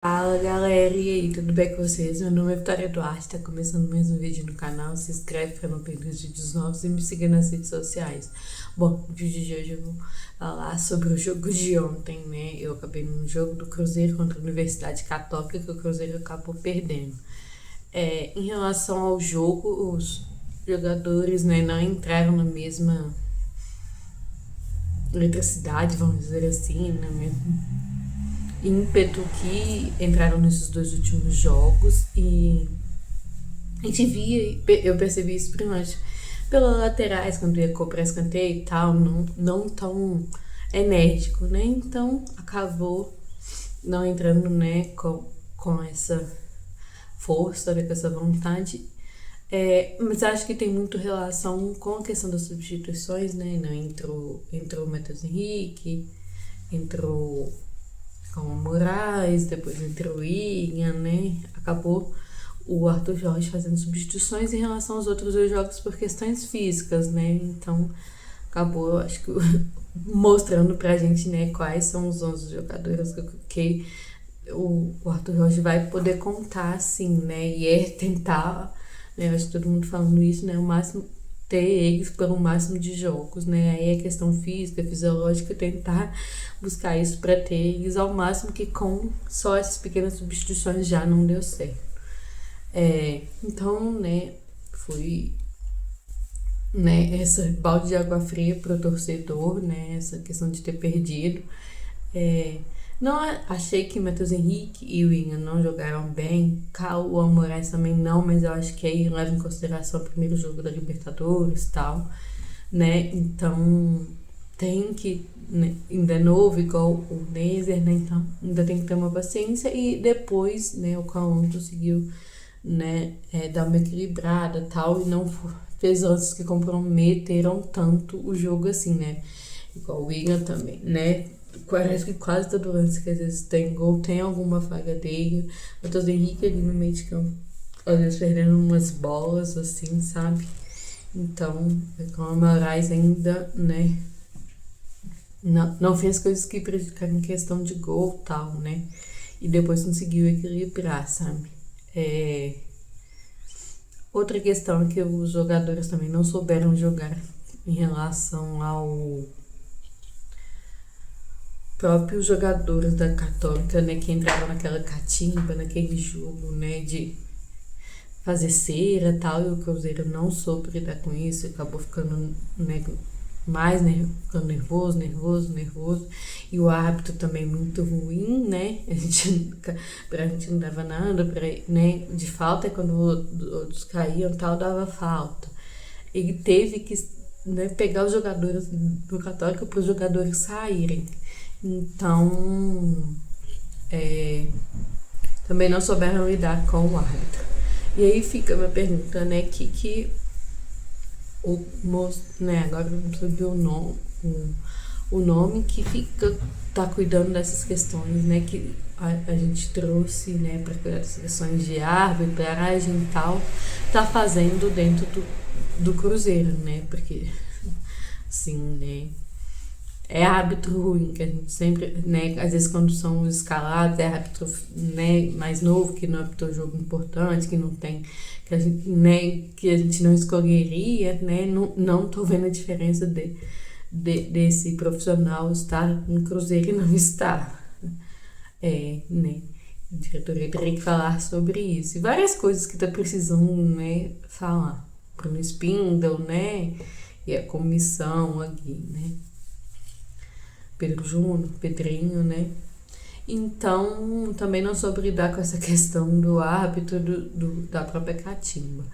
Fala galera, e aí, tudo bem com vocês? Meu nome é Vitória Duarte, tá começando mais um vídeo no canal. Se inscreve pra não perder os vídeos novos e me siga nas redes sociais. Bom, no vídeo de hoje eu vou falar sobre o jogo de ontem, né? Eu acabei num jogo do Cruzeiro contra a Universidade Católica que o Cruzeiro acabou perdendo. Em relação ao jogo, os jogadores, né, não entraram na mesma eletricidade, vamos dizer assim, na mesma ímpeto que entraram nesses dois últimos jogos, e a gente via, eu percebi isso principalmente pelas laterais, quando ia cobrar escanteio e tal, não tão enérgico, né? Então acabou não entrando, né, com essa força, né, com essa vontade. Mas acho que tem muito relação com a questão das substituições, né? Não entrou o Matheus Henrique, entrou com o Moraes, depois entrou o Ian, né? Acabou o Arthur Jorge fazendo substituições em relação aos outros dois jogos por questões físicas, né? Então acabou, acho que mostrando pra gente, né, quais são os 11 jogadores que o Arthur Jorge vai poder contar, assim, né? E tentar, né? Eu acho que todo mundo falando isso, né? O máximo ter eles pelo máximo de jogos, né? Aí é questão física, fisiológica, tentar buscar isso para ter eles ao máximo, que com só essas pequenas substituições já não deu certo. Então, né, foi, né, essa balde de água fria pro torcedor, né, essa questão de ter perdido. Não achei que Matheus Henrique e o Willian não jogaram bem. O Moraes também não, mas eu acho que aí leva em consideração o primeiro jogo da Libertadores e tal, né? Então tem que, né, ainda é novo, igual o Nezer, né? Então ainda tem que ter uma paciência. E depois, né, o Cauã conseguiu, né, dar uma equilibrada e tal, e não fez lances que comprometeram tanto o jogo assim, né? Igual o Willian também, né? Parece que quase todo lance que às vezes tem gol tem alguma falha dele. O Matheus Henrique ali no meio de campo, às vezes perdendo umas bolas, assim, sabe? Então, com o Moraes ainda, né, não fez coisas que prejudicaram em questão de gol e tal, né? E depois conseguiu equilibrar, sabe? Outra questão é que os jogadores também não souberam jogar em relação ao próprios jogadores da Católica, né, que entraram naquela catimba, naquele jogo, né, de fazer cera e tal, e o Cruzeiro não soube lidar com isso, acabou ficando, né, mais, né, ficando nervoso, e o árbitro também muito ruim, né, pra gente não dava nada, né, de falta, quando outros caíam e tal, dava falta. Ele teve que, né, pegar os jogadores do Católica para os jogadores saírem. Então, também não souberam lidar com o árbitro. E aí fica a minha pergunta, né, que o moço, né, agora eu não sabia o nome que tá cuidando dessas questões, né, que a gente trouxe, né, para cuidar dessas questões de arbitragem e tal, tá fazendo dentro do Cruzeiro, né, porque, assim, né, é árbitro ruim, que a gente sempre, né, às vezes quando são os escalados, é árbitro, né, mais novo, que não apitou jogo importante, que não tem, que a gente, né, que a gente não escolheria, né, não tô vendo a diferença desse profissional estar no Cruzeiro e não estar. Né, a diretoria teria que falar sobre isso. E várias coisas que tá precisando, né, falar. Bruno Spindle, né, e a comissão aqui, né. Pedro Júnior, Pedrinho, né? Então, também não soube lidar com essa questão do árbitro da própria catimba.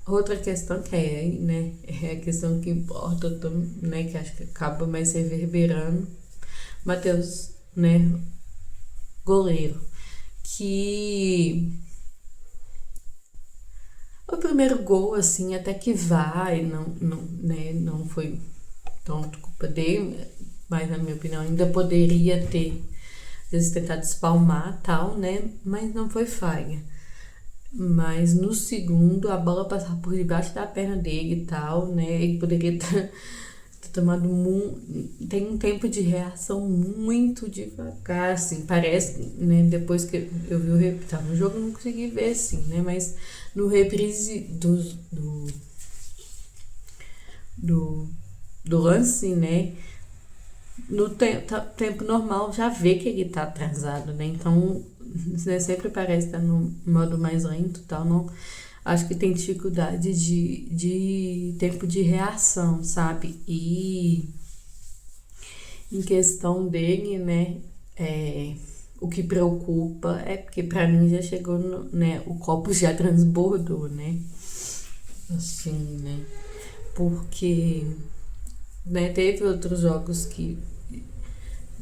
Outra questão que né, é a questão que importa, né, que acho que acaba mais reverberando, Matheus, né, goleiro, que o primeiro gol, assim, até que vai, né, não foi tanto culpa dele, mas na minha opinião ainda poderia ter, às vezes, tentado espalmar tal, né, mas não foi falha. Mas no segundo, a bola passava por debaixo da perna dele e tal, né, ele poderia tem um tempo de reação muito devagar, assim, parece, né, depois que eu vi o reprise, tá, no jogo eu não consegui ver, assim, né, mas no reprise do, do lance, né, no tempo normal já vê que ele tá atrasado, né, então, né, sempre parece estar no modo mais lento e tal, não, acho que tem dificuldade de tempo de reação, sabe, e em questão dele, né, o que preocupa é porque pra mim já chegou, né, o copo já transbordou, né, assim, né, porque, né, teve outros jogos que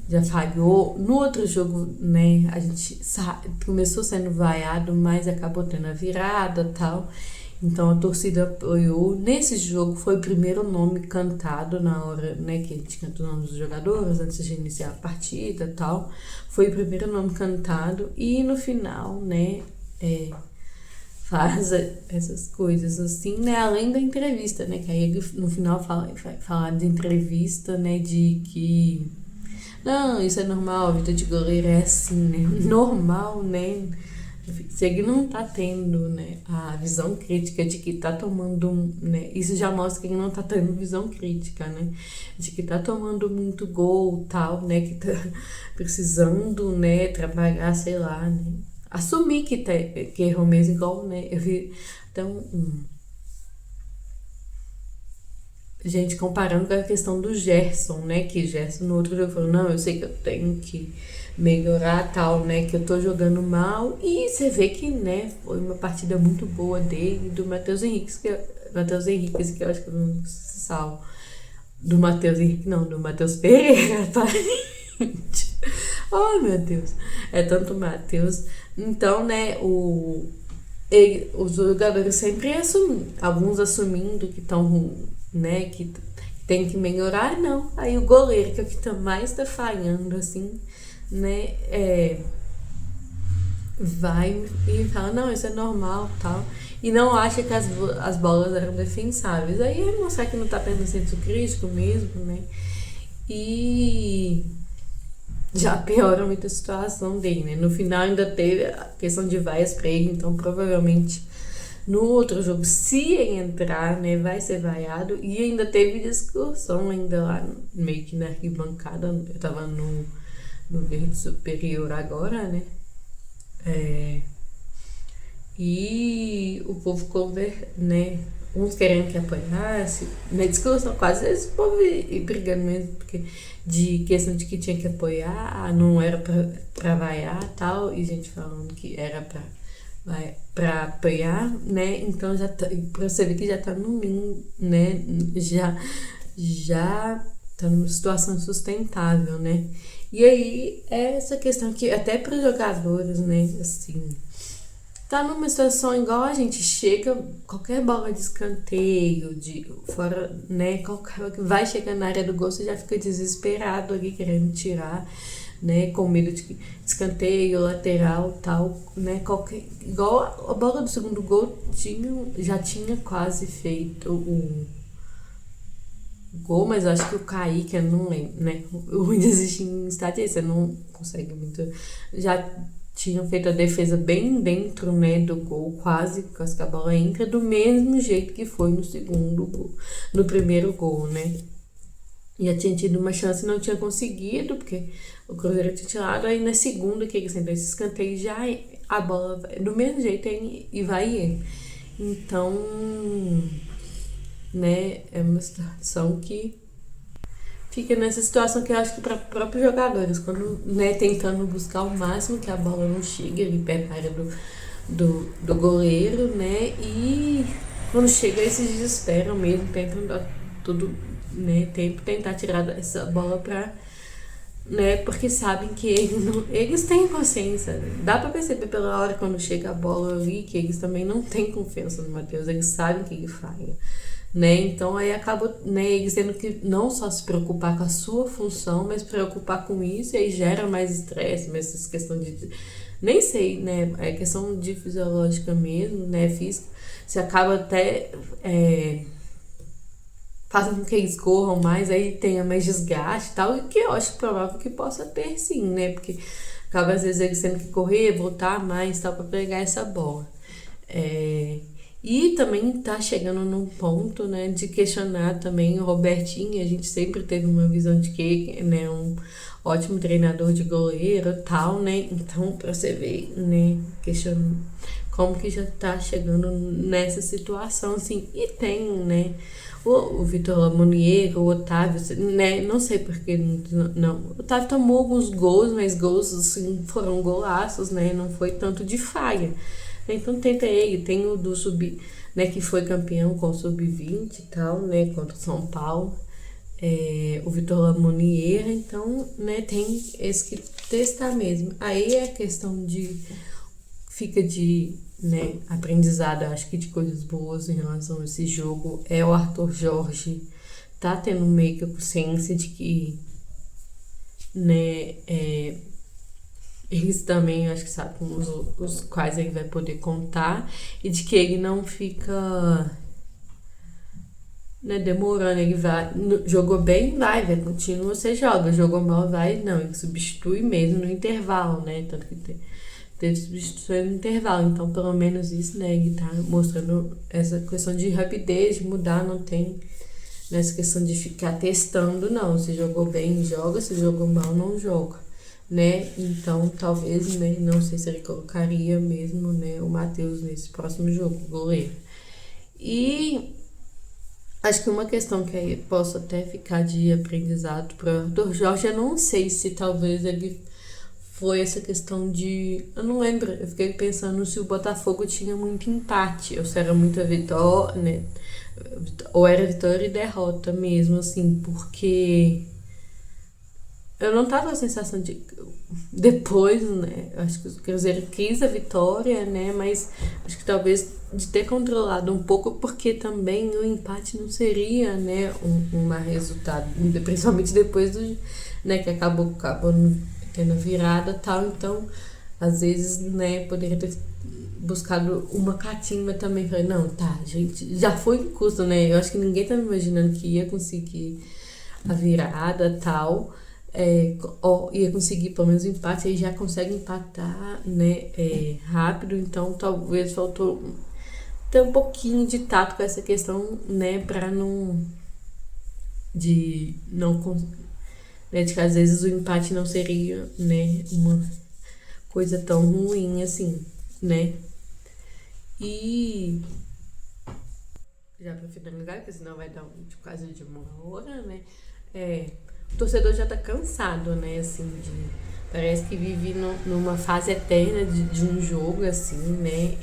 já falhou, no outro jogo, né, a gente começou sendo vaiado, mas acabou tendo a virada e tal, então a torcida apoiou. Nesse jogo foi o primeiro nome cantado na hora, né, que a gente canta o nome dos jogadores antes de iniciar a partida e tal. Foi o primeiro nome cantado e no final, né, faz essas coisas assim, né, além da entrevista, né, que aí ele no final fala de entrevista, né, de que não, isso é normal, a vida de goleiro é assim, né, normal, né. Se ele não tá tendo, né, a visão crítica de que tá tomando né, isso já mostra que ele não tá tendo visão crítica, né, de que tá tomando muito gol, tal, né, que tá precisando, né, trabalhar, sei lá, né, assumir que errou mesmo, igual, né, eu vi então gente comparando com a questão do Gerson, né? Que Gerson no outro jogo falou, não, eu sei que eu tenho que melhorar tal, né? Que eu tô jogando mal. E você vê que, né, foi uma partida muito boa dele, do Matheus Henrique, que eu acho que eu não salvo. Do Matheus Henrique, não, do Matheus Pereira, tá? Oh, meu Deus. É tanto Matheus. Então, né, os jogadores sempre assumem, alguns assumindo que estão, né, que tem que melhorar, não. Aí o goleiro, que é o que mais tá falhando, assim, né, vai e fala, não, isso é normal, tal. E não acha que as bolas eram defensáveis. Aí é mostrar que não tá tendo senso crítico mesmo, né. E já piora muito a situação dele, né? No final ainda teve a questão de vaias pra ele, então provavelmente no outro jogo, se ele entrar, né, vai ser vaiado. E ainda teve discussão ainda lá, meio que na arquibancada, eu tava no verde superior agora, né? E o povo né? Uns querendo que apoiasse. Na discussão, quase esse povo ir brigando mesmo, porque de questão de que tinha que apoiar, não era pra vaiar e tal, e gente falando que era pra apoiar, né? Então já tá, pra você ver que já tá no mínimo, né? Já tá numa situação insustentável, né? E aí é essa questão que até para os jogadores, né? Assim, tá numa situação igual a gente chega, qualquer bola de escanteio, de fora, né? Qualquer que vai chegando na área do gol, você já fica desesperado ali, querendo tirar, né? Com medo de escanteio, lateral, tal, né? Igual a bola do segundo gol já tinha quase feito o gol, mas acho que o Kaique, eu não lembro, né? O ruim de existir em estádio, você não consegue muito. Já tinham feito a defesa bem dentro, né, do gol, quase que a bola entra, do mesmo jeito que foi no segundo gol, no primeiro gol, né? Já tinha tido uma chance e não tinha conseguido, porque o Cruzeiro tinha tirado, aí na segunda que ele sentou esse escanteio, já a bola do mesmo jeito e vai ir. Então, né, é uma situação que fica nessa situação que eu acho que para próprios jogadores, quando, né, tentando buscar o máximo que a bola não chegue ali perto da área do goleiro, né, e quando chega eles se desesperam mesmo, tentam dar tudo, né, tempo tentar tirar essa bola pra, né, porque sabem que eles têm consciência, dá pra perceber pela hora quando chega a bola ali que eles também não têm confiança no Matheus, eles sabem que ele falha, né, então aí acaba, né, eles tendo que não só se preocupar com a sua função, mas preocupar com isso, e aí gera mais estresse, mais essa questão de, nem sei, né, é questão de fisiológica mesmo, né, física, você acaba até fazem com que eles corram mais, aí tenha mais desgaste e tal, e que eu acho provável que possa ter sim, né? Porque acaba às vezes eles tendo que correr, voltar mais tal, pra pegar essa bola. É, e também tá chegando num ponto, né, de questionar também o Robertinho. A gente sempre teve uma visão de que, né, um ótimo treinador de goleiro e tal, né? Então, pra você ver, né, questionando como que já tá chegando nessa situação, assim. E tem, né, o Vitor Lamonier, o Otávio, né, não sei porque, não. O Otávio tomou alguns gols, mas gols, assim, foram golaços, né, não foi tanto de falha. Então tenta ele, tem o do sub, né, que foi campeão com o sub-20 e tal, né, contra o São Paulo, o Vitor Lamonier, então, né, tem esse que testar mesmo. Aí é questão de, fica de, né, aprendizado, acho que de coisas boas em relação a esse jogo, é o Arthur Jorge tá tendo meio que a consciência de que, né, eles também, eu acho que sabem com os quais ele vai poder contar, e de que ele não fica, né, demorando. Ele vai, jogou bem, vai, continua, você joga, jogou mal, vai, não, ele substitui mesmo no intervalo, né, tanto que teve substituições no intervalo, então pelo menos isso, né, ele tá mostrando essa questão de rapidez, de mudar, não tem nessa questão de ficar testando, não, se jogou bem, joga, se jogou mal, não joga, né? Então, talvez, né, não sei se ele colocaria mesmo, né, o Matheus nesse próximo jogo, o goleiro. E acho que uma questão que aí posso até ficar de aprendizado para o Arthur Jorge, eu não sei se talvez ele foi essa questão de... Eu não lembro, eu fiquei pensando se o Botafogo tinha muito empate, ou se era muita vitória, né? Ou era vitória e derrota mesmo, assim, porque eu não tava com a sensação de... Depois, né, acho que o Cruzeiro quis a vitória, né, mas acho que talvez de ter controlado um pouco, porque também o empate não seria, né, um mau resultado, principalmente depois do, né, que acabou tendo a virada e tal. Então às vezes, né, poderia ter buscado uma catimba também. Falei, não, tá, gente, já foi que custo, né, eu acho que ninguém tava imaginando que ia conseguir a virada e tal. Ia conseguir pelo menos o empate, aí já consegue empatar, né, rápido. Então talvez faltou ter um pouquinho de tato com essa questão, né, para não né, de que às vezes o empate não seria, né, uma coisa tão ruim assim, né. E já para finalizar, porque senão vai dar quase de uma hora, né, o torcedor já tá cansado, né, assim, parece que vive numa fase eterna de um jogo, assim, né,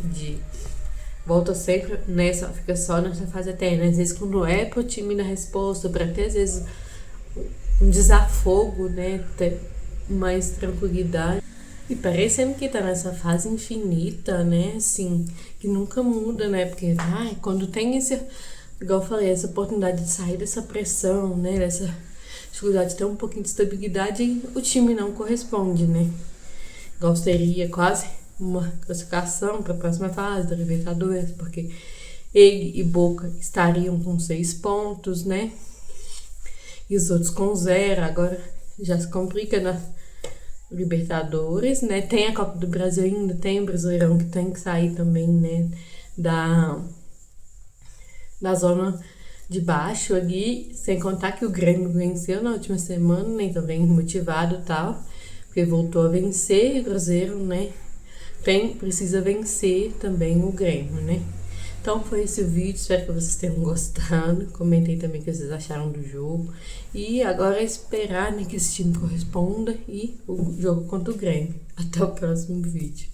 volta sempre nessa, fica só nessa fase eterna. Às vezes quando é pro time na resposta, pra ter às vezes um desafogo, né, ter mais tranquilidade. E parecendo que tá nessa fase infinita, né, assim, que nunca muda, né, porque, quando tem igual eu falei, essa oportunidade de sair dessa pressão, né, dessa dificuldade de ter um pouquinho de estabilidade, e o time não corresponde, né? Igual seria quase uma classificação para a próxima fase da Libertadores, porque ele e Boca estariam com 6 pontos, né? E os outros com 0. Agora já se complica na Libertadores, né? Tem a Copa do Brasil ainda, tem o Brasileirão que tem que sair também, né? Da zona de baixo ali, sem contar que o Grêmio venceu na última semana, né, também motivado e tal, porque voltou a vencer, e o Cruzeiro, né, precisa vencer também o Grêmio, né. Então foi esse o vídeo, espero que vocês tenham gostado, comentem também o que vocês acharam do jogo, e agora é esperar, né, que esse time corresponda, e o jogo contra o Grêmio. Até o próximo vídeo.